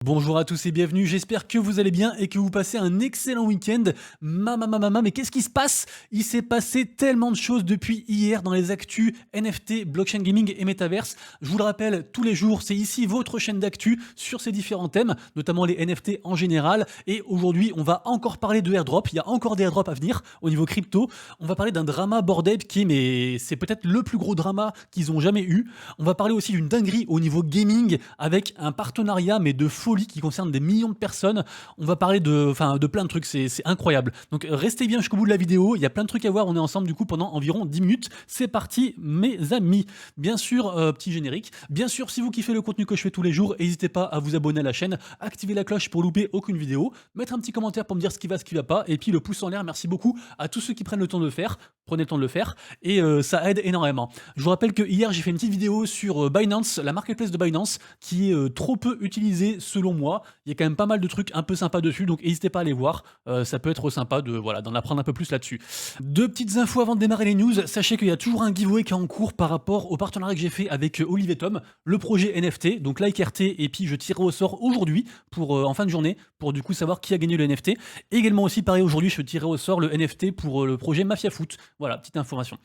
Bonjour à tous et bienvenue, j'espère que vous allez bien et que vous passez un excellent week-end. Mais qu'est-ce qui se passe? Il s'est passé tellement de choses depuis hier dans les actus NFT, blockchain gaming et metaverse. Je vous le rappelle, tous les jours, c'est ici votre chaîne d'actu sur ces différents thèmes, notamment les NFT en général. Et aujourd'hui, on va encore parler de airdrop. Il y a encore des airdrops à venir au niveau crypto. On va parler d'un drama Bored Ape mais c'est peut-être le plus gros drama qu'ils ont jamais eu. On va parler aussi d'une dinguerie au niveau gaming avec un partenariat mais de folie qui concerne des millions de personnes. On va parler de plein de trucs, c'est incroyable. Donc restez bien jusqu'au bout de la vidéo, il y a plein de trucs à voir, on est ensemble du coup pendant environ 10 minutes. C'est parti mes amis. Bien sûr, petit générique. Bien sûr, si vous kiffez le contenu que je fais tous les jours, n'hésitez pas à vous abonner à la chaîne, activer la cloche pour louper aucune vidéo, mettre un petit commentaire pour me dire ce qui va pas, et puis le pouce en l'air, merci beaucoup à tous ceux qui prennent le temps de le faire. Prenez le temps de le faire, et ça aide énormément. Je vous rappelle que hier j'ai fait une petite vidéo sur Binance, la marketplace de Binance, qui est trop peu utilisée selon moi. Il y a quand même pas mal de trucs un peu sympas dessus, donc n'hésitez pas à aller voir. Ça peut être sympa d'en apprendre un peu plus là-dessus. Deux petites infos avant de démarrer les news. Sachez qu'il y a toujours un giveaway qui est en cours par rapport au partenariat que j'ai fait avec Olivier Tom, le projet NFT, donc like RT, et puis je tirerai au sort aujourd'hui pour en fin de journée pour du coup savoir qui a gagné le NFT. Également aussi pareil aujourd'hui, je tirerai au sort le NFT pour le projet Mafia Foot. Voilà, petite information.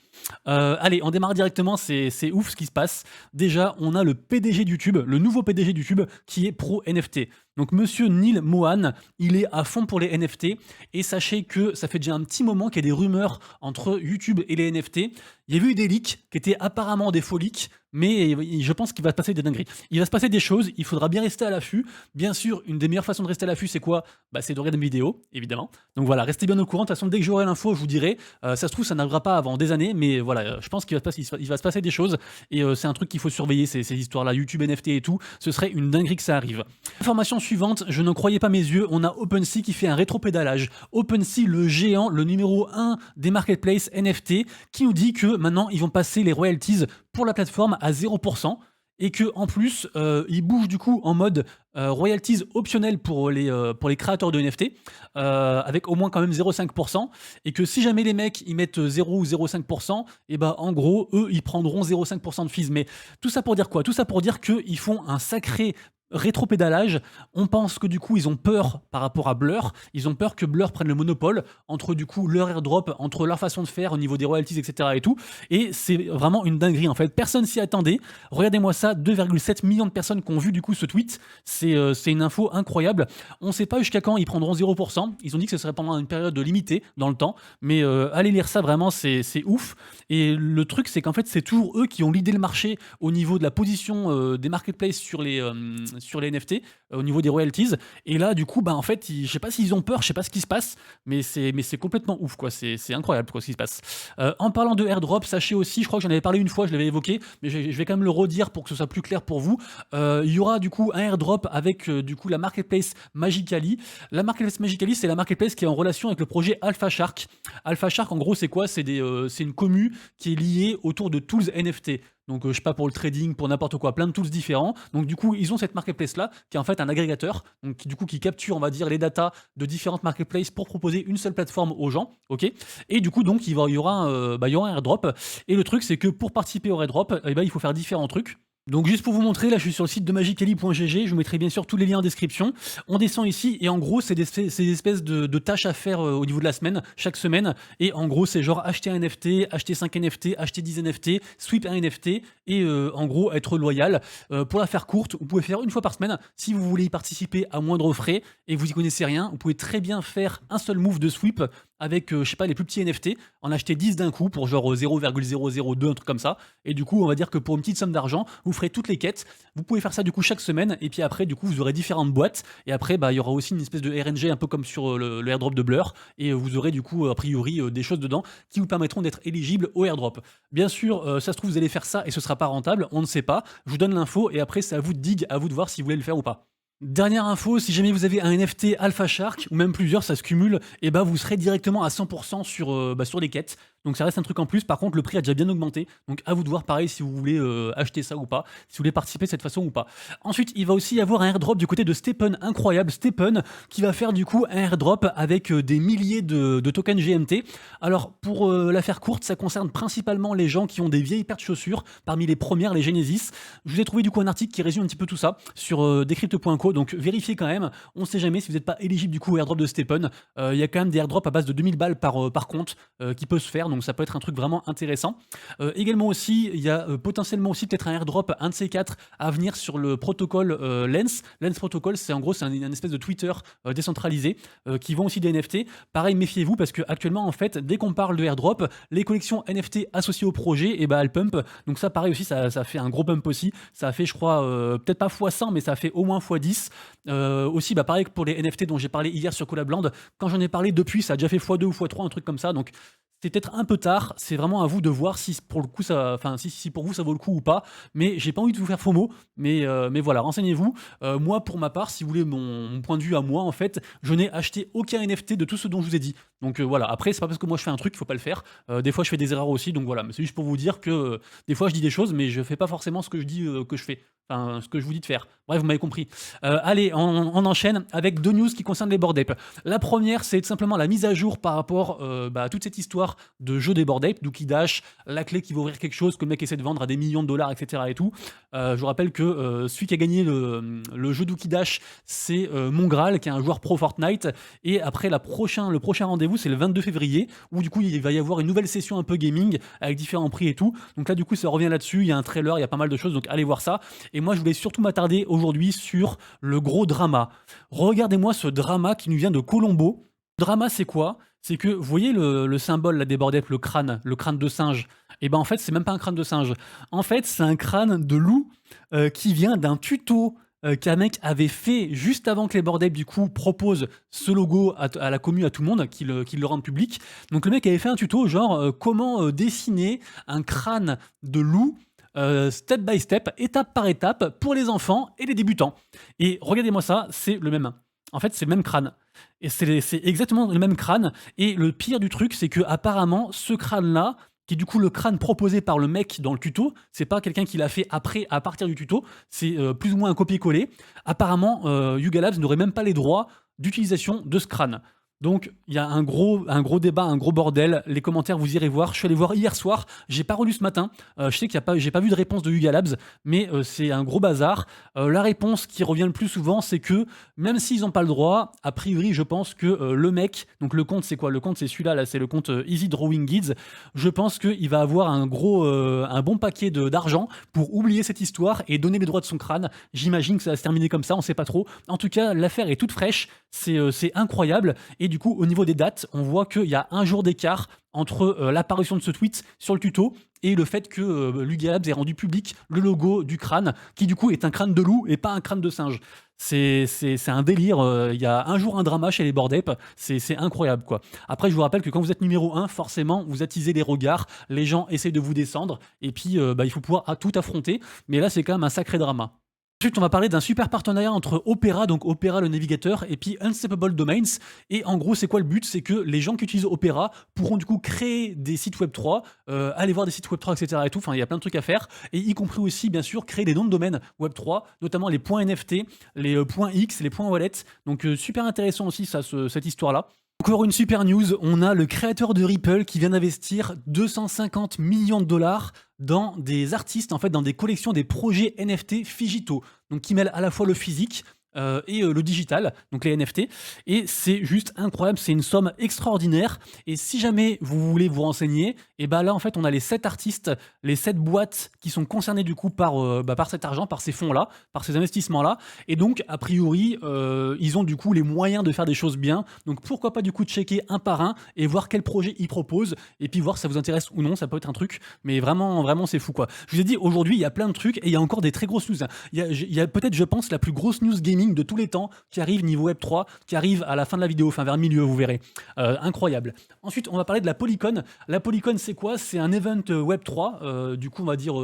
Allez, on démarre directement, c'est ouf ce qui se passe. Déjà, on a le PDG de YouTube, le nouveau PDG de YouTube qui est pro NFT. Donc monsieur Neil Mohan, il est à fond pour les NFT et sachez que ça fait déjà un petit moment qu'il y a des rumeurs entre YouTube et les NFT. Il y a eu des leaks qui étaient apparemment des faux leaks, mais je pense qu'il va se passer des dingueries. Il va se passer des choses, il faudra bien rester à l'affût. Bien sûr, une des meilleures façons de rester à l'affût, c'est quoi? C'est de regarder mes vidéos, évidemment. Donc voilà, restez bien au courant. De toute façon, dès que j'aurai l'info, je vous dirai. Ça se trouve, ça n'arrivera pas avant des années, mais voilà, je pense qu'il va se passer des choses et c'est un truc qu'il faut surveiller, ces histoires-là, YouTube, NFT et tout. Ce serait une dinguerie que ça arrive. Information suivante, je ne croyais pas mes yeux, on a OpenSea qui fait un rétropédalage. OpenSea, le géant, le numéro 1 des marketplaces NFT, qui nous dit que maintenant ils vont passer les royalties pour la plateforme à 0%. Et que en plus, ils bougent du coup en mode royalties optionnelles pour les créateurs de NFT, avec au moins quand même 0,5%. Et que si jamais les mecs ils mettent 0 ou 0,5%, et bah en gros, eux ils prendront 0,5% de fees. Mais tout ça pour dire quoi? Tout ça pour dire qu'ils font un sacré rétropédalage. On pense que du coup ils ont peur par rapport à Blur, ils ont peur que Blur prenne le monopole entre du coup leur airdrop, entre leur façon de faire au niveau des royalties, etc. et tout, et c'est vraiment une dinguerie en fait, personne s'y attendait. Regardez-moi ça, 2,7 millions de personnes qui ont vu du coup ce tweet, c'est une info incroyable. On sait pas jusqu'à quand ils prendront 0%, ils ont dit que ce serait pendant une période limitée dans le temps, mais allez lire ça, vraiment c'est ouf. Et le truc c'est qu'en fait c'est toujours eux qui ont l'idée le marché au niveau de la position des marketplaces sur les NFT, au niveau des royalties. Et là, du coup, en fait, je sais pas s'ils ont peur, je sais pas ce qui se passe, mais c'est complètement ouf, quoi. C'est incroyable, quoi, ce qui se passe. En parlant de airdrop, sachez aussi, je crois que j'en avais parlé une fois, je l'avais évoqué, mais je vais quand même le redire pour que ce soit plus clair pour vous. Il y aura du coup un airdrop avec du coup la marketplace Magically. La marketplace Magically, c'est la marketplace qui est en relation avec le projet Alpha Shark. Alpha Shark, en gros, c'est quoi? C'est une commu qui est liée autour de tools NFT. Donc je sais pas, pour le trading, pour n'importe quoi, plein de tools différents. Donc du coup, ils ont cette marketplace là qui est en fait un agrégateur, donc qui capture, on va dire, les datas de différentes marketplaces pour proposer une seule plateforme aux gens, ok. Et du coup, donc il y aura un airdrop. Et le truc, c'est que pour participer au airdrop, il faut faire différents trucs. Donc juste pour vous montrer, là je suis sur le site de magically.gg, je vous mettrai bien sûr tous les liens en description. On descend ici et en gros c'est des espèces de tâches à faire au niveau de la semaine, chaque semaine. Et en gros c'est genre acheter un NFT, acheter 5 NFT, acheter 10 NFT, sweep un NFT et en gros être loyal. Pour la faire courte, vous pouvez faire une fois par semaine. Si vous voulez y participer à moindre frais et vous y connaissez rien, vous pouvez très bien faire un seul move de sweep avec, je sais pas, les plus petits NFT, en acheter 10 d'un coup pour genre 0,002, un truc comme ça. Et du coup, on va dire que pour une petite somme d'argent, vous ferez toutes les quêtes. Vous pouvez faire ça du coup chaque semaine. Et puis après, du coup, vous aurez différentes boîtes. Et après, il y aura aussi une espèce de RNG, un peu comme sur le airdrop de Blur. Et vous aurez du coup, a priori, des choses dedans qui vous permettront d'être éligible au airdrop. Bien sûr, ça se trouve, vous allez faire ça et ce sera pas rentable. On ne sait pas. Je vous donne l'info et après, c'est à vous de dig, à vous de voir si vous voulez le faire ou pas. Dernière info, si jamais vous avez un NFT Alpha Shark, ou même plusieurs, ça se cumule, et vous serez directement à 100% sur les quêtes. Donc ça reste un truc en plus. Par contre, le prix a déjà bien augmenté. Donc à vous de voir pareil si vous voulez acheter ça ou pas, si vous voulez participer de cette façon ou pas. Ensuite, il va aussi y avoir un airdrop du côté de Stephen, incroyable, Stephen, qui va faire du coup un airdrop avec des milliers de tokens GMT. Alors pour la faire courte, ça concerne principalement les gens qui ont des vieilles paires de chaussures, parmi les premières, les Genesis. Je vous ai trouvé du coup un article qui résume un petit peu tout ça sur decrypt.co, donc vérifiez quand même, on ne sait jamais si vous n'êtes pas éligible du coup au airdrop de Stephen. Il y a quand même des airdrops à base de 2000 balles par compte qui peut se faire, donc ça peut être un truc vraiment intéressant. Également aussi, il y a potentiellement aussi peut-être un airdrop, un de ces quatre, à venir sur le protocole Lens. Lens Protocol, c'est en gros c'est un espèce de Twitter décentralisé qui vend aussi des NFT. Pareil, méfiez-vous parce que actuellement en fait, dès qu'on parle de airdrop, les collections NFT associées au projet, et bah elles pump. Donc ça pareil aussi, ça fait un gros pump aussi. Ça a fait, je crois, peut-être pas x100, mais ça a fait au moins x10. Aussi, bah pareil que pour les NFT dont j'ai parlé hier sur Collabland, quand j'en ai parlé depuis, ça a déjà fait x2 ou x3, un truc comme ça. Donc c'est peut-être un peu tard, c'est vraiment à vous de voir si pour le coup ça, enfin si pour vous ça vaut le coup ou pas. Mais j'ai pas envie de vous faire FOMO, mais voilà, renseignez-vous. Moi pour ma part, si vous voulez mon point de vue à moi, en fait, je n'ai acheté aucun NFT de tout ce dont je vous ai dit. Donc voilà, après c'est pas parce que moi je fais un truc qu'il faut pas le faire. Des fois je fais des erreurs aussi, donc voilà. Mais c'est juste pour vous dire que des fois je dis des choses, mais je fais pas forcément ce que je dis que je fais. Enfin, ce que je vous dis de faire. Bref, vous m'avez compris. Allez, on enchaîne avec deux news qui concernent les Bored Ape. La première, c'est tout simplement la mise à jour par rapport à toute cette histoire de jeu des Bored Ape, Dookie Dash, la clé qui va ouvrir quelque chose que le mec essaie de vendre à des millions de dollars, etc. et tout. Je vous rappelle que celui qui a gagné le jeu Dookie Dash, c'est Mongral, qui est un joueur pro Fortnite. Et après, le prochain rendez-vous, c'est le 22 février, où du coup, il va y avoir une nouvelle session un peu gaming, avec différents prix et tout. Donc là, du coup, ça revient là-dessus. Il y a un trailer, il y a pas mal de choses, donc allez voir ça. Et moi, je voulais surtout m'attarder aujourd'hui sur le gros drama. Regardez-moi ce drama qui nous vient de Colombo. Le drama, c'est quoi? C'est que, vous voyez le symbole là, des Bored Ape, le crâne de singe. Et ben en fait, c'est même pas un crâne de singe. En fait, c'est un crâne de loup qui vient d'un tuto qu'un mec avait fait juste avant que les Bored Ape du coup proposent ce logo à la commu, à tout le monde, qu'il le rende public. Donc le mec avait fait un tuto genre comment dessiner un crâne de loup step by step, étape par étape, pour les enfants et les débutants. Et regardez-moi ça, c'est le même. En fait, c'est le même crâne. Et c'est exactement le même crâne. Et le pire du truc, c'est que apparemment, ce crâne-là, qui est du coup le crâne proposé par le mec dans le tuto, c'est pas quelqu'un qui l'a fait après, à partir du tuto, c'est plus ou moins un copier-coller. Apparemment, Yuga Labs n'aurait même pas les droits d'utilisation de ce crâne. Donc il y a un gros débat, un gros bordel. Les commentaires, vous irez voir. Je suis allé voir hier soir. J'ai pas relu ce matin. Je sais j'ai pas vu de réponse de Yuga Labs, mais c'est un gros bazar. La réponse qui revient le plus souvent, c'est que même s'ils n'ont pas le droit, a priori, je pense que le mec, donc le compte, c'est quoi? Le compte, c'est celui-là. Là, c'est le compte Easy Drawing Guides. Je pense qu'il va avoir un bon paquet d'argent pour oublier cette histoire et donner les droits de son crâne. J'imagine que ça va se terminer comme ça. On sait pas trop. En tout cas, l'affaire est toute fraîche. C'est incroyable. Et du coup, au niveau des dates, on voit qu'il y a un jour d'écart entre l'apparition de ce tweet sur le tuto et le fait que Yuga Labs ait rendu public le logo du crâne, qui du coup est un crâne de loup et pas un crâne de singe. C'est un délire. Il y a un jour un drama chez les Bored Ape. C'est incroyable, quoi. Après, je vous rappelle que quand vous êtes numéro 1, forcément, vous attisez les regards, les gens essayent de vous descendre, et puis il faut pouvoir tout affronter. Mais là, c'est quand même un sacré drama. Ensuite, on va parler d'un super partenariat entre Opera, donc Opera le navigateur, et puis Unstoppable Domains. Et en gros, c'est quoi le but? C'est que les gens qui utilisent Opera pourront du coup créer des sites Web3, aller voir des sites Web3, etc. et tout. Enfin, il y a plein de trucs à faire. Et y compris aussi, bien sûr, créer des noms de domaine Web3, notamment les points NFT, les points X, les points wallet. Donc, super intéressant aussi, ça, cette histoire-là. Encore une super news, on a le créateur de Ripple qui vient d'investir 250 millions de dollars dans des artistes, en fait, dans des collections, des projets NFT Figito, donc qui mêlent à la fois le physique et le digital, donc les NFT, et c'est juste incroyable, c'est une somme extraordinaire. Et si jamais vous voulez vous renseigner, et bah là en fait on a les 7 artistes, les 7 boîtes qui sont concernées du coup par cet argent, par ces fonds-là, par ces investissements-là, et donc a priori ils ont du coup les moyens de faire des choses bien, donc pourquoi pas du coup checker un par un et voir quel projet ils proposent, et puis voir si ça vous intéresse ou non. Ça peut être un truc, mais vraiment c'est fou, quoi. Je vous ai dit, aujourd'hui il y a plein de trucs, et il y a encore des très grosses news. Il y a peut-être, je pense, la plus grosse news gaming gaming de tous les temps qui arrive niveau Web3, qui arrive à la fin de la vidéo, enfin vers le milieu, vous verrez. Incroyable. Ensuite, on va parler de la Polycon. La Polycon, c'est quoi? C'est un event Web3. Du coup, on va dire,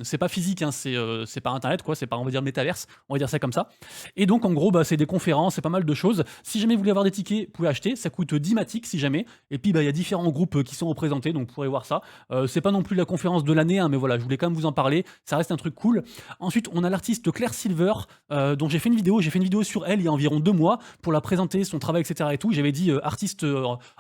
c'est pas physique, hein, c'est par internet, quoi. C'est par, on va dire, métaverse. On va dire ça comme ça. Et donc, en gros, bah, c'est des conférences, c'est pas mal de choses. Si jamais vous voulez avoir des tickets, vous pouvez acheter. Ça coûte 10 matiques si jamais. Et puis, bah, il y a différents groupes qui sont représentés, donc vous pourrez voir ça. C'est pas non plus la conférence de l'année, hein, mais voilà, je voulais quand même vous en parler. Ça reste un truc cool. Ensuite, on a l'artiste Claire Silver, dont j'ai fait une vidéo. J'ai fait une vidéo sur elle il y a environ 2 mois pour la présenter, son travail, etc. et tout. J'avais dit artiste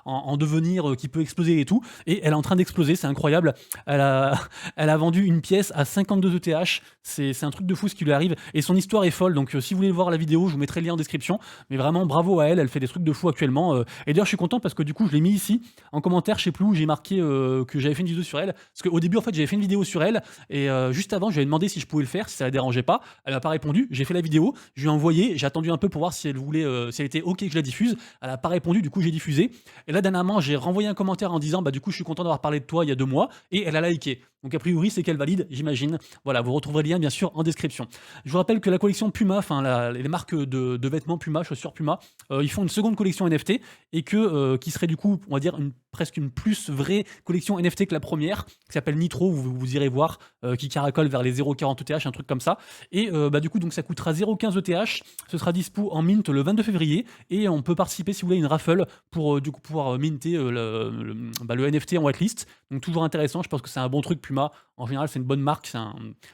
en devenir qui peut exploser et tout. Et elle est en train d'exploser, c'est incroyable. Elle a, elle a vendu une pièce à 52 ETH. C'est un truc de fou ce qui lui arrive. Et son histoire est folle. Donc, si vous voulez voir la vidéo, je vous mettrai le lien en description. Mais vraiment, bravo à elle. Elle fait des trucs de fou actuellement. Et d'ailleurs, je suis content parce que du coup, je l'ai mis ici en commentaire. Je sais plus où j'ai marqué que j'avais fait une vidéo sur elle. Parce qu'au début, en fait, j'avais fait une vidéo sur elle. Et juste avant, je lui ai demandé si je pouvais le faire, si ça la dérangeait pas. Elle m'a pas répondu. J'ai fait la vidéo. Je lui ai envoyé. J'ai attendu un peu pour voir si elle voulait, si elle était OK que je la diffuse. Elle a pas répondu. Du coup, j'ai diffusé. Et là, dernièrement, j'ai renvoyé un commentaire en disant, bah, du coup, je suis content d'avoir parlé de toi il y a 2 mois. Et elle a liké. Donc, a priori, c'est qu'elle valide, j'imagine. Voilà, vous retrouverez le lien, bien sûr, en description. Je vous rappelle que la collection Puma, enfin, les marques de vêtements Puma, chaussures Puma, ils font une seconde collection NFT et qui serait du coup, on va dire, presque une plus vraie collection NFT que la première, qui s'appelle Nitro, vous irez voir, qui caracole vers les 0,40 ETH, un truc comme ça. Et bah, du coup, donc, ça coûtera 0,15 ETH. Ce sera dispo en mint le 22 février. Et on peut participer, si vous voulez, à une raffle pour du coup pouvoir minter le NFT en whitelist. Donc toujours intéressant, je pense que c'est un bon truc Puma. En général, c'est une bonne marque,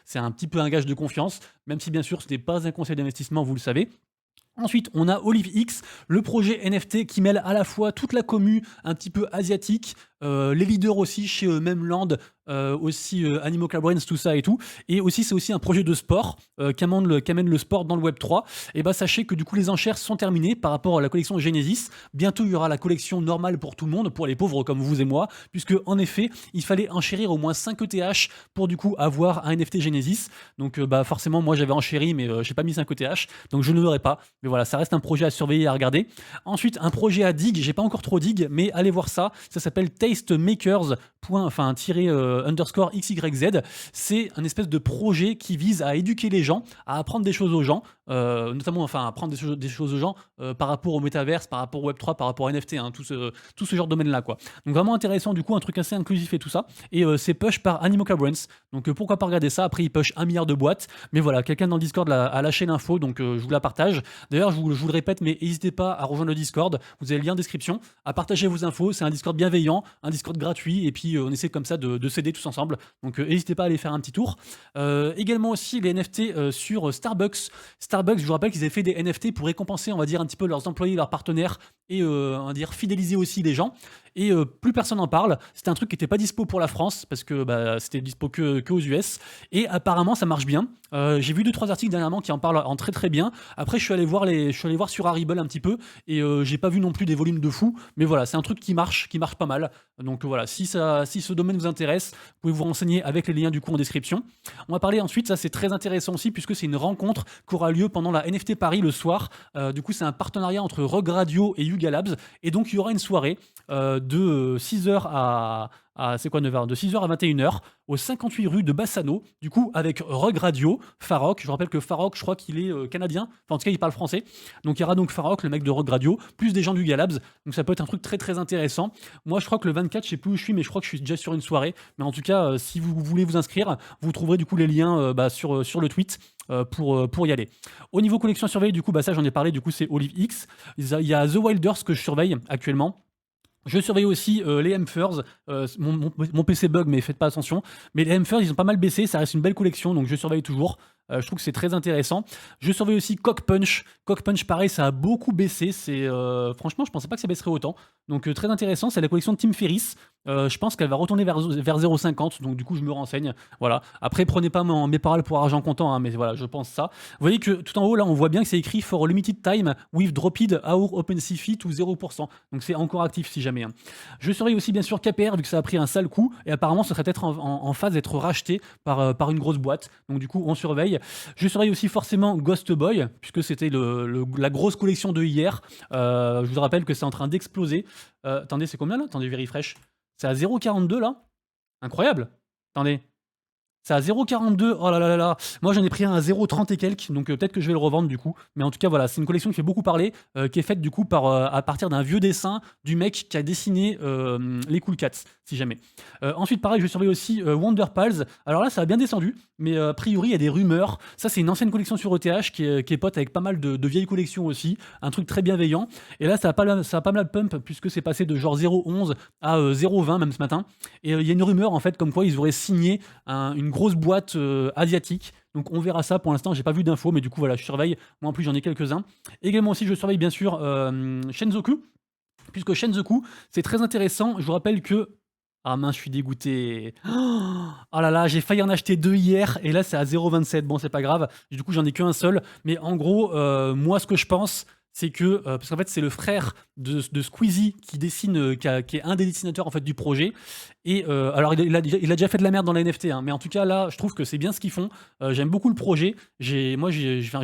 c'est un petit peu un gage de confiance, même si bien sûr ce n'est pas un conseil d'investissement, vous le savez. Ensuite, on a OliveX, le projet NFT qui mêle à la fois toute la commu un petit peu asiatique, les leaders aussi chez Memland, aussi Animo Brains, tout ça et tout. Et aussi, c'est aussi un projet de sport qui amène le sport dans le Web3. Et bah, sachez que du coup, les enchères sont terminées par rapport à la collection Genesis. Bientôt, il y aura la collection normale pour tout le monde, pour les pauvres comme vous et moi, puisque en effet, il fallait enchérir au moins 5 ETH pour du coup avoir un NFT Genesis. Donc, bah, forcément, moi j'avais enchéri, mais j'ai pas mis 5 ETH, donc je ne l'aurai pas. Mais voilà, ça reste un projet à surveiller et à regarder. Ensuite, un projet à dig, j'ai pas encore trop dig, mais allez voir ça. Ça s'appelle Tastemakers. Underscore XYZ. C'est un espèce de projet qui vise à éduquer les gens, à apprendre des choses aux gens, notamment enfin apprendre des choses aux gens par rapport au métaverse, par rapport au Web3, par rapport à NFT, hein, tout ce genre de domaine là quoi. Donc vraiment intéressant, du coup un truc assez inclusif et tout ça. Et c'est push par Animo Brains. Donc pourquoi pas regarder ça. Après il push 1 milliard de boîtes, mais voilà, quelqu'un dans le Discord a lâché l'info, donc je vous la partage. D'ailleurs je vous le répète, mais n'hésitez pas à rejoindre le Discord, vous avez le lien en description, à partager vos infos. C'est un Discord bienveillant, un Discord gratuit, et puis on essaie comme ça de s'aider tous ensemble. Donc n'hésitez pas à aller faire un petit tour. Également aussi les NFT sur Starbucks. Starbucks, je vous rappelle qu'ils avaient fait des NFT pour récompenser, on va dire, un petit peu leurs employés, leurs partenaires, et on va dire fidéliser aussi les gens. Et plus personne n'en parle. C'était un truc qui n'était pas dispo pour la France parce que bah, c'était dispo que aux US. Et apparemment ça marche bien. J'ai vu 2-3 articles dernièrement qui en parlent en très très bien. Après je suis allé voir sur Harible un petit peu et j'ai pas vu non plus des volumes de fou. Mais voilà, c'est un truc qui marche pas mal. Donc voilà, si ce domaine vous intéresse, vous pouvez vous renseigner avec les liens du coup en description. On va parler ensuite, ça c'est très intéressant aussi puisque c'est une rencontre qui aura lieu pendant la NFT Paris le soir. Du coup c'est un partenariat entre Rogue Radio et Yuga Labs. Et donc il y aura une soirée de 6h c'est quoi 9h? De 6h à 21h au 58 rue de Bassano, du coup avec Rogue Radio, Farok. Je rappelle que Farok, je crois qu'il est canadien, enfin en tout cas il parle français. Donc il y aura donc Farok, le mec de Rogue Radio, plus des gens du Galabs. Donc ça peut être un truc très très intéressant. Moi je crois que le 24, je sais plus où je suis, mais je crois que je suis déjà sur une soirée. Mais en tout cas, si vous voulez vous inscrire, vous trouverez du coup les liens sur le tweet. Pour y aller. Au niveau collection à surveiller, du coup, bah ça j'en ai parlé, du coup c'est OliveX. Il y a The Wilders que je surveille actuellement. Je surveille aussi les Emphers. Mon PC bug, mais faites pas attention. Mais les Emphers, ils ont pas mal baissé. Ça reste une belle collection, donc je surveille toujours. Je trouve que c'est très intéressant. Je surveille aussi Cock Punch. Cock Punch, pareil, ça a beaucoup baissé. Franchement, je pensais pas que ça baisserait autant. Donc très intéressant. C'est la collection de Tim Ferriss. Je pense qu'elle va retourner vers 0,50. Donc du coup, je me renseigne. Voilà. Après, prenez pas mes paroles pour argent comptant, hein, mais voilà, je pense ça. Vous voyez que tout en haut, là, on voit bien que c'est écrit For limited time with dropped our OpenSea fee to 0%. Donc c'est encore actif si jamais. Hein. Je surveille aussi bien sûr KPR vu que ça a pris un sale coup et apparemment ça serait peut-être en phase d'être racheté par une grosse boîte. Donc du coup on surveille. Je surveille aussi forcément Ghost Boy puisque c'était la grosse collection de hier. Je vous rappelle que c'est en train d'exploser. Attendez, c'est combien là? Attendez, vérifresh. C'est à 0,42 là. Incroyable. Attendez. C'est à 0,42. Oh là là là là. Moi, j'en ai pris un à 0,30 et quelques, donc peut-être que je vais le revendre du coup. Mais en tout cas, voilà, c'est une collection qui fait beaucoup parler, qui est faite du coup à partir d'un vieux dessin du mec qui a dessiné les Cool Cats, si jamais. Ensuite, pareil, je surveille aussi Wonder Pals. Alors là, ça a bien descendu, mais a priori, il y a des rumeurs. Ça, c'est une ancienne collection sur ETH qui est pote avec pas mal de vieilles collections aussi. Un truc très bienveillant. Et là, ça a pas mal pump, puisque c'est passé de genre 0,11 à 0,20 même ce matin. Et il y a une rumeur, en fait, comme quoi ils auraient signé une grosse boîte asiatique. Donc on verra ça. Pour l'instant, j'ai pas vu d'infos, mais du coup voilà, je surveille. Moi en plus, j'en ai quelques-uns. Également aussi, je surveille bien sûr Shenzoku, puisque Shenzoku, c'est très intéressant. Je vous rappelle que ah mince, je suis dégoûté. Oh là là, j'ai failli en acheter deux hier et là c'est à 0,27. Bon, c'est pas grave. Du coup, j'en ai qu'un seul. Mais en gros, moi, ce que je pense, c'est que parce qu'en fait, c'est le frère de Squeezie qui dessine, qui est un des dessinateurs en fait du projet. Et alors, il a déjà fait de la merde dans la NFT, hein, mais en tout cas là, je trouve que c'est bien ce qu'ils font. J'aime beaucoup le projet. J'ai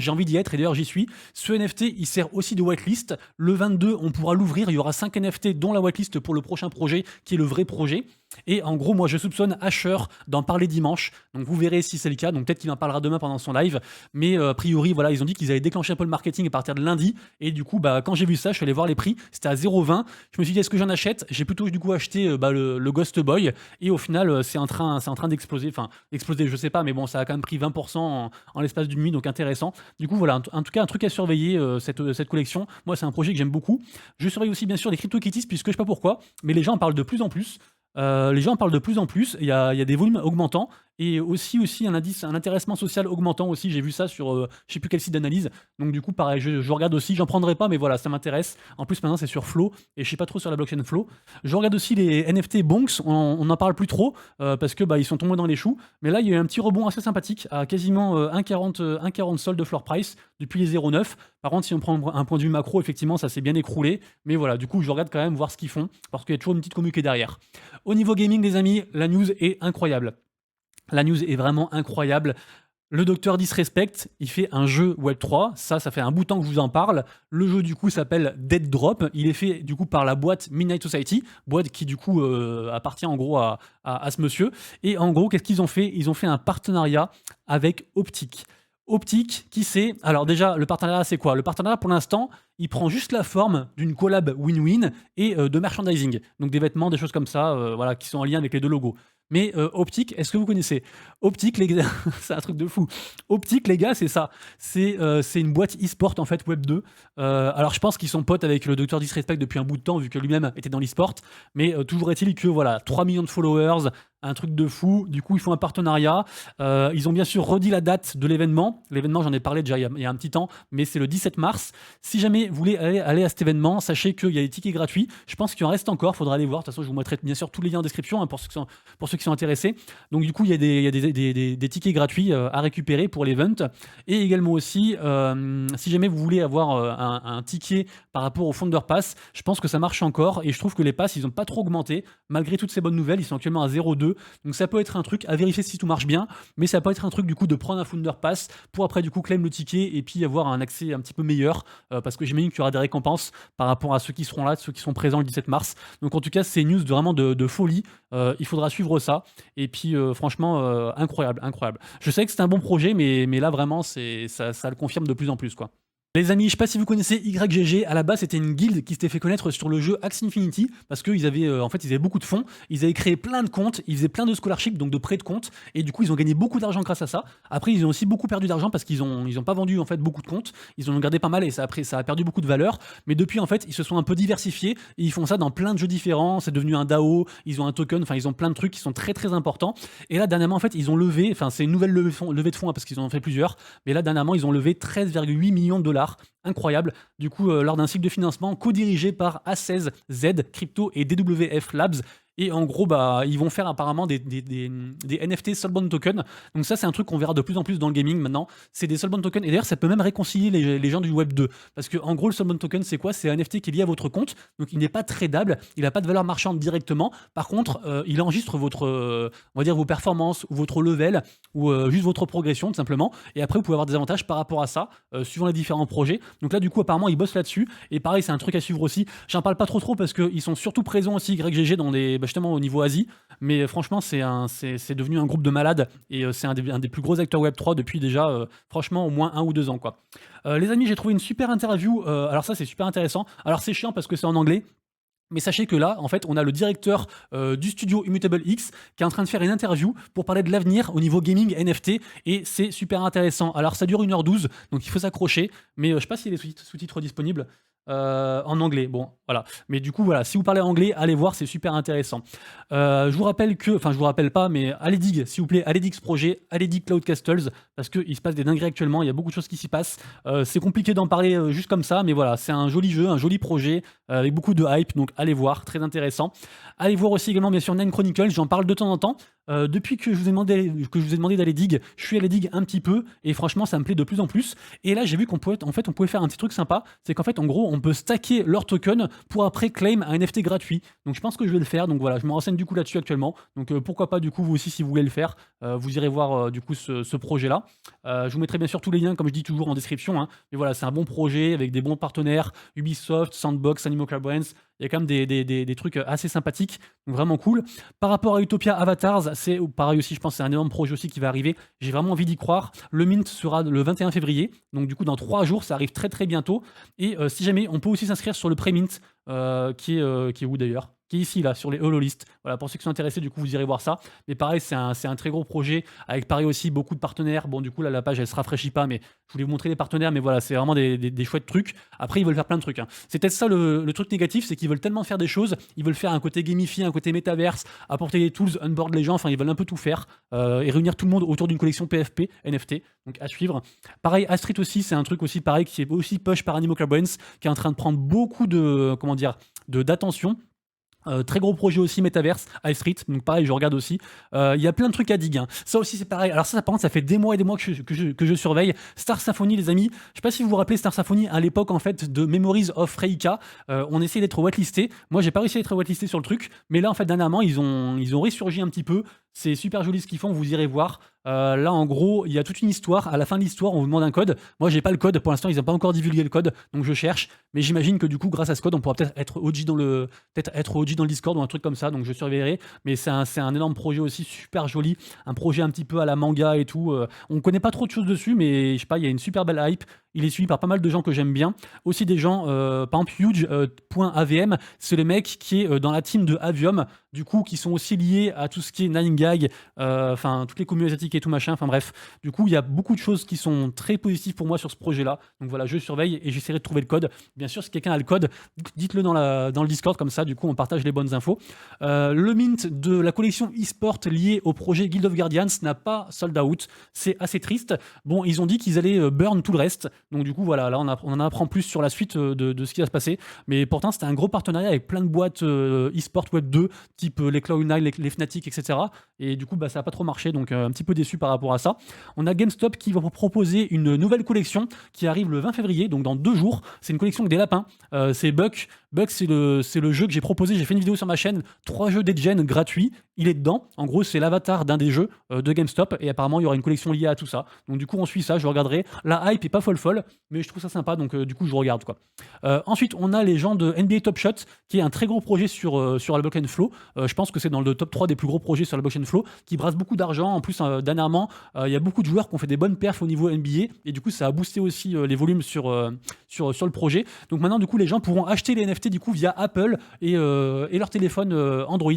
envie d'y être et d'ailleurs j'y suis. Ce NFT, il sert aussi de whitelist. Le 22, on pourra l'ouvrir. Il y aura 5 NFT, dont la whitelist pour le prochain projet, qui est le vrai projet. Et en gros, moi, je soupçonne Asher d'en parler dimanche. Donc, vous verrez si c'est le cas. Donc, peut-être qu'il en parlera demain pendant son live. Mais a priori, voilà, ils ont dit qu'ils allaient déclencher un peu le marketing à partir de lundi. Et du coup, bah, quand j'ai vu ça, je suis allé voir les prix. C'était à 0,20. Je me suis dit, est-ce que j'en achète? J'ai plutôt du coup acheté le Ghost Boy. Et au final, c'est en train d'exploser. Enfin, exploser, je sais pas, mais bon, ça a quand même pris 20% en l'espace d'une nuit. Donc, intéressant. Du coup, voilà, en tout cas, un truc à surveiller, cette collection. Moi, c'est un projet que j'aime beaucoup. Je surveille aussi, bien sûr, les CryptoKitties, puisque je sais pas pourquoi, mais les gens en parlent de plus en plus. Les gens en parlent de plus en plus, il y a des volumes augmentants et aussi un intéressement social augmentant aussi, j'ai vu ça sur je sais plus quel site d'analyse. Donc du coup pareil, je regarde aussi, j'en prendrai pas mais voilà, ça m'intéresse. En plus maintenant c'est sur Flow et je sais pas trop sur la blockchain Flow. Je regarde aussi les NFT Bonks, on n'en parle plus trop parce que bah ils sont tombés dans les choux, mais là il y a eu un petit rebond assez sympathique à quasiment 1,40 solde de floor price depuis les 0,9. Par contre, si on prend un point de vue macro, effectivement, ça s'est bien écroulé. Mais voilà, du coup, je regarde quand même voir ce qu'ils font, parce qu'il y a toujours une petite commu qui est derrière. Au niveau gaming, les amis, la news est incroyable. La news est vraiment incroyable. Le docteur Disrespect, il fait un jeu Web3, ça fait un bout de temps que je vous en parle. Le jeu du coup s'appelle Dead Drop, il est fait du coup par la boîte Midnight Society, boîte qui du coup appartient en gros à ce monsieur. Et en gros, qu'est-ce qu'ils ont fait? Ils ont fait un partenariat avec Optic. Optic, qui c'est? Alors déjà, le partenariat c'est quoi? Le partenariat pour l'instant, il prend juste la forme d'une collab win-win et de merchandising. Donc des vêtements, des choses comme ça, voilà, qui sont en lien avec les deux logos. Mais Optic, est-ce que vous connaissez? Optic, les gars, c'est un truc de fou. Optic, les gars, c'est ça. C'est une boîte e-sport, en fait, Web 2. Alors, je pense qu'ils sont potes avec le Dr Disrespect depuis un bout de temps, vu que lui-même était dans l'e-sport. Mais toujours est-il que, voilà, 3 millions de followers, un truc de fou. Du coup, ils font un partenariat. Ils ont bien sûr redit la date de l'événement. L'événement, j'en ai parlé déjà il y a un petit temps, mais c'est le 17 mars. Si jamais vous voulez aller à cet événement, sachez qu'il y a des tickets gratuits. Je pense qu'il en reste encore, faudra aller voir. De toute façon, je vous mettrai bien sûr tous les liens en description hein, pour ceux qui sont intéressés. Donc du coup, il y a des tickets gratuits à récupérer pour l'event. Et également aussi, si jamais vous voulez avoir un ticket par rapport au Founder Pass, je pense que ça marche encore. Et je trouve que les passes, ils n'ont pas trop augmenté. Malgré toutes ces bonnes nouvelles, ils sont actuellement à 0,2. Donc ça peut être un truc à vérifier si tout marche bien. Mais ça peut être un truc du coup de prendre un Founder Pass pour après du coup claim le ticket et puis avoir un accès un petit peu meilleur. Parce que j'imagine qu'il y aura des récompenses par rapport à ceux qui seront là, ceux qui sont présents le 17 mars. Donc en tout cas, c'est une news vraiment de folie. Il faudra suivre ça. Et puis franchement, incroyable, incroyable. Je sais que c'est un bon projet, mais là vraiment, ça le confirme de plus en plus, quoi. Les amis, je sais pas si vous connaissez YGG, à la base c'était une guilde qui s'était fait connaître sur le jeu Axie Infinity parce qu'ils avaient en fait ils avaient beaucoup de fonds, ils avaient créé plein de comptes, ils faisaient plein de scholarships donc de prêts de comptes et du coup ils ont gagné beaucoup d'argent grâce à ça. Après ils ont aussi beaucoup perdu d'argent parce qu'ils ont pas vendu en fait beaucoup de comptes, ils en ont gardé pas mal et ça a perdu beaucoup de valeur, mais depuis en fait ils se sont un peu diversifiés et ils font ça dans plein de jeux différents, c'est devenu un DAO, ils ont un token, enfin ils ont plein de trucs qui sont très très importants et là dernièrement en fait ils ont levé, enfin c'est une nouvelle levée de fonds hein, parce qu'ils en ont fait plusieurs, mais là dernièrement ils ont levé 13,8 millions de dollars. Incroyable. Du coup, lors d'un cycle de financement co-dirigé par A16, Z, Crypto et DWF Labs. Et en gros, bah, ils vont faire apparemment des NFT Soulbound Token. Donc ça, c'est un truc qu'on verra de plus en plus dans le gaming maintenant. C'est des Soulbound Token. Et d'ailleurs, ça peut même réconcilier les gens du Web 2. Parce que en gros, le Soulbound Token, c'est quoi? C'est un NFT qui est lié à votre compte. Donc il n'est pas tradable. Il n'a pas de valeur marchande directement. Par contre, il enregistre on va dire vos performances, ou votre level, ou juste votre progression, tout simplement. Et après, vous pouvez avoir des avantages par rapport à ça, suivant les différents projets. Donc là, du coup, apparemment, ils bossent là-dessus. Et pareil, c'est un truc à suivre aussi. J'en parle pas trop parce qu'ils sont surtout présents aussi, YGG, dans des... justement au niveau Asie. Mais franchement, c'est devenu un groupe de malades et c'est un des plus gros acteurs Web3 depuis déjà, franchement, au moins 1 ou 2 ans, quoi. Les amis, j'ai trouvé une super interview. Alors ça, c'est super intéressant. Alors c'est chiant parce que c'est en anglais. Mais sachez que là, en fait, on a le directeur du studio Immutable X qui est en train de faire une interview pour parler de l'avenir au niveau gaming NFT et c'est super intéressant. Alors ça dure 1h12, donc il faut s'accrocher, mais je sais pas s'il y a des sous-titres disponibles en anglais. Bon, voilà. Mais du coup, voilà, si vous parlez anglais, allez voir, c'est super intéressant. Je vous rappelle que, enfin, je vous rappelle pas, mais allez dig, s'il vous plaît, allez dig ce projet, allez dig Cloud Castles, parce qu'il se passe des dingueries actuellement, il y a beaucoup de choses qui s'y passent. C'est compliqué d'en parler juste comme ça, mais voilà, c'est un joli jeu, un joli projet, avec beaucoup de hype, donc allez voir, très intéressant. Allez voir aussi également, bien sûr, Nine Chronicles, j'en parle de temps en temps. Depuis que je vous ai demandé d'aller dig, je suis allé dig un petit peu et franchement ça me plaît de plus en plus. Et là j'ai vu qu'on pouvait faire un petit truc sympa, c'est qu'en fait en gros on peut stacker leur token pour après claim un NFT gratuit. Donc je pense que je vais le faire. Donc voilà, je me renseigne du coup là-dessus actuellement. Donc pourquoi pas du coup vous aussi si vous voulez le faire, vous irez voir du coup ce projet-là. Je vous mettrai bien sûr tous les liens comme je dis toujours en description, hein. Mais voilà, c'est un bon projet avec des bons partenaires, Ubisoft, Sandbox, Animal Brands. Il y a quand même des trucs assez sympathiques, donc vraiment cool. Par rapport à Utopia Avatars, c'est pareil aussi, je pense que c'est un énorme projet aussi qui va arriver. J'ai vraiment envie d'y croire. Le mint sera le 21 février, donc du coup dans 3 jours, ça arrive très très bientôt. Et si jamais, on peut aussi s'inscrire sur le pré-mint, qui est où d'ailleurs? Qui est ici là, sur les hololistes. Voilà, pour ceux qui sont intéressés, du coup vous irez voir ça. Mais pareil, c'est un très gros projet, avec pareil aussi beaucoup de partenaires. Bon du coup là la page elle se rafraîchit pas, mais je voulais vous montrer les partenaires, mais voilà, c'est vraiment des chouettes trucs. Après ils veulent faire plein de trucs, hein. C'est peut-être ça le truc négatif, c'est qu'ils veulent tellement faire des choses, ils veulent faire un côté gamifié, un côté métaverse, apporter des tools, onboard les gens, enfin ils veulent un peu tout faire, et réunir tout le monde autour d'une collection PFP, NFT, donc à suivre. Pareil, Astrid aussi, c'est un truc aussi pareil qui est aussi push par Animoca Brands, qui est en train de prendre beaucoup de, comment dire, d'attention. Très gros projet aussi, Metaverse, High Street, donc pareil, je regarde aussi. Il y a plein de trucs à dig, hein. Ça aussi, c'est pareil. Alors ça, par contre, ça fait des mois et des mois que je surveille. Star Symphony, les amis. Je sais pas si vous vous rappelez Star Symphony à l'époque, en fait, de Memories of Reika. On essayait d'être whitelisté. Moi, j'ai pas réussi à être whitelisté sur le truc. Mais là, en fait, dernièrement, ils ont ressurgi un petit peu. C'est super joli ce qu'ils font, vous irez voir. Là, en gros, il y a toute une histoire. À la fin de l'histoire, on vous demande un code. Moi, j'ai pas le code. Pour l'instant, ils n'ont pas encore divulgué le code, donc je cherche. Mais j'imagine que du coup, grâce à ce code, on pourra peut-être être OG dans le Discord ou un truc comme ça. Donc je surveillerai. Mais c'est un énorme projet aussi, super joli. Un projet un petit peu à la manga et tout. On connaît pas trop de choses dessus, mais je sais pas, il y a une super belle hype. Il est suivi par pas mal de gens que j'aime bien. Aussi des gens, par exemple, Huge.avm, c'est le mec qui est dans la team de Avium, du coup, qui sont aussi liés à tout ce qui est Nine Gag, enfin, toutes les communautés asiatiques et tout machin, enfin bref. Du coup, il y a beaucoup de choses qui sont très positives pour moi sur ce projet-là. Donc voilà, je surveille et j'essaierai de trouver le code. Bien sûr, si quelqu'un a le code, dites-le dans le Discord, comme ça, du coup, on partage les bonnes infos. Le mint de la collection e-sport liée au projet Guild of Guardians n'a pas sold out. C'est assez triste. Bon, ils ont dit qu'ils allaient burn tout le reste. Donc du coup, voilà, là, on en apprend plus sur la suite de ce qui va se passer. Mais pourtant, c'était un gros partenariat avec plein de boîtes e-sport Web 2, type les Cloud9, les Fnatic, etc. Et du coup, bah, ça n'a pas trop marché, donc un petit peu déçu par rapport à ça. On a GameStop qui va proposer une nouvelle collection qui arrive le 20 février, donc dans 2 jours. C'est une collection avec des lapins. C'est Buck. Buck, c'est le jeu que j'ai proposé. J'ai fait une vidéo sur ma chaîne, 3 jeux d'Edgen gratuits. Il est dedans. En gros, c'est l'avatar d'un des jeux de GameStop. Et apparemment, il y aura une collection liée à tout ça. Donc, du coup, on suit ça. Je regarderai. La hype est pas folle, mais je trouve ça sympa. Donc, du coup, je regarde, quoi. Ensuite, on a les gens de NBA Top Shot, qui est un très gros projet sur la blockchain Flow. Je pense que c'est dans le top 3 des plus gros projets sur la blockchain Flow, qui brasse beaucoup d'argent. En plus, dernièrement, il y a beaucoup de joueurs qui ont fait des bonnes perfs au niveau NBA. Et du coup, ça a boosté aussi les volumes sur le projet. Donc maintenant, du coup, les gens pourront acheter les NFT du coup via Apple et leur téléphone Android.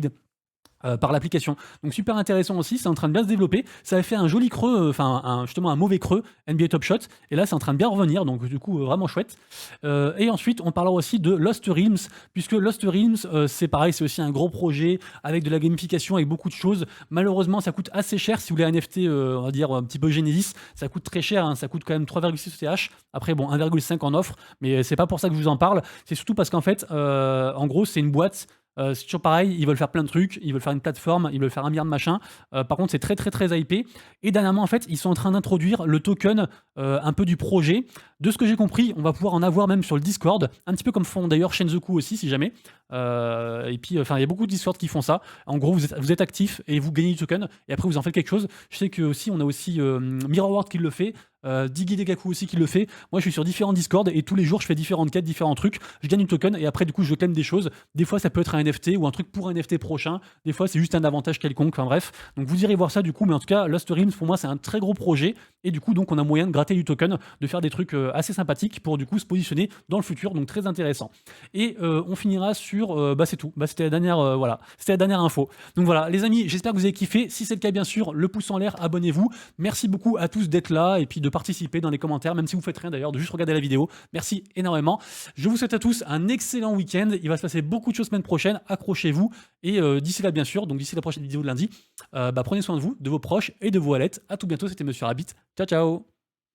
Par l'application. Donc super intéressant aussi, c'est en train de bien se développer. Ça a fait un joli creux, justement un mauvais creux, NBA Top Shot, et là c'est en train de bien revenir, donc du coup vraiment chouette. Et ensuite on parlera aussi de Lost Realms, puisque Lost Realms c'est pareil, c'est aussi un gros projet avec de la gamification, avec beaucoup de choses. Malheureusement ça coûte assez cher si vous voulez un NFT, on va dire un petit peu Genesis, ça coûte très cher, hein, ça coûte quand même 3,6 CH, après bon 1,5 en offre, mais c'est pas pour ça que je vous en parle, c'est surtout parce qu'en fait, en gros c'est une boîte. C'est toujours pareil, ils veulent faire plein de trucs, ils veulent faire une plateforme, ils veulent faire un milliard de machins. Par contre, c'est très très très hypé. Et dernièrement, en fait, ils sont en train d'introduire le token un peu du projet. De ce que j'ai compris, on va pouvoir en avoir même sur le Discord, un petit peu comme font d'ailleurs Shenzoku aussi, si jamais. Et puis, enfin, il y a beaucoup de Discord qui font ça. En gros, vous êtes actif et vous gagnez du token, et après vous en faites quelque chose. Je sais que aussi, on a aussi Mirror World qui le fait, Digi Degaku aussi qui le fait. Moi, je suis sur différents Discord et tous les jours, je fais différentes quêtes, différents trucs. Je gagne du token et après, du coup, je claim des choses. Des fois, ça peut être un NFT ou un truc pour un NFT prochain. Des fois, c'est juste un avantage quelconque. Enfin bref. Donc, vous irez voir ça du coup. Mais en tout cas, Lost Realms, pour moi, c'est un très gros projet. Et du coup, donc, on a moyen de gratter du token, de faire des trucs assez sympathiques pour du coup se positionner dans le futur. Donc, très intéressant. Et on finira sur. Bah, c'est tout. Bah, c'était la dernière. Voilà. C'était la dernière info. Donc voilà, les amis, j'espère que vous avez kiffé. Si c'est le cas, bien sûr, le pouce en l'air, abonnez-vous. Merci beaucoup à tous d'être là et puis de participer dans les commentaires, même si vous faites rien d'ailleurs, de juste regarder la vidéo. Merci énormément. Je vous souhaite à tous un excellent week-end. Il va se passer beaucoup de choses semaine prochaine. Accrochez-vous. Et d'ici là, bien sûr, donc d'ici la prochaine vidéo de lundi, prenez soin de vous, de vos proches et de vos wallets. À tout bientôt. C'était Monsieur Rabbit. Ciao, ciao.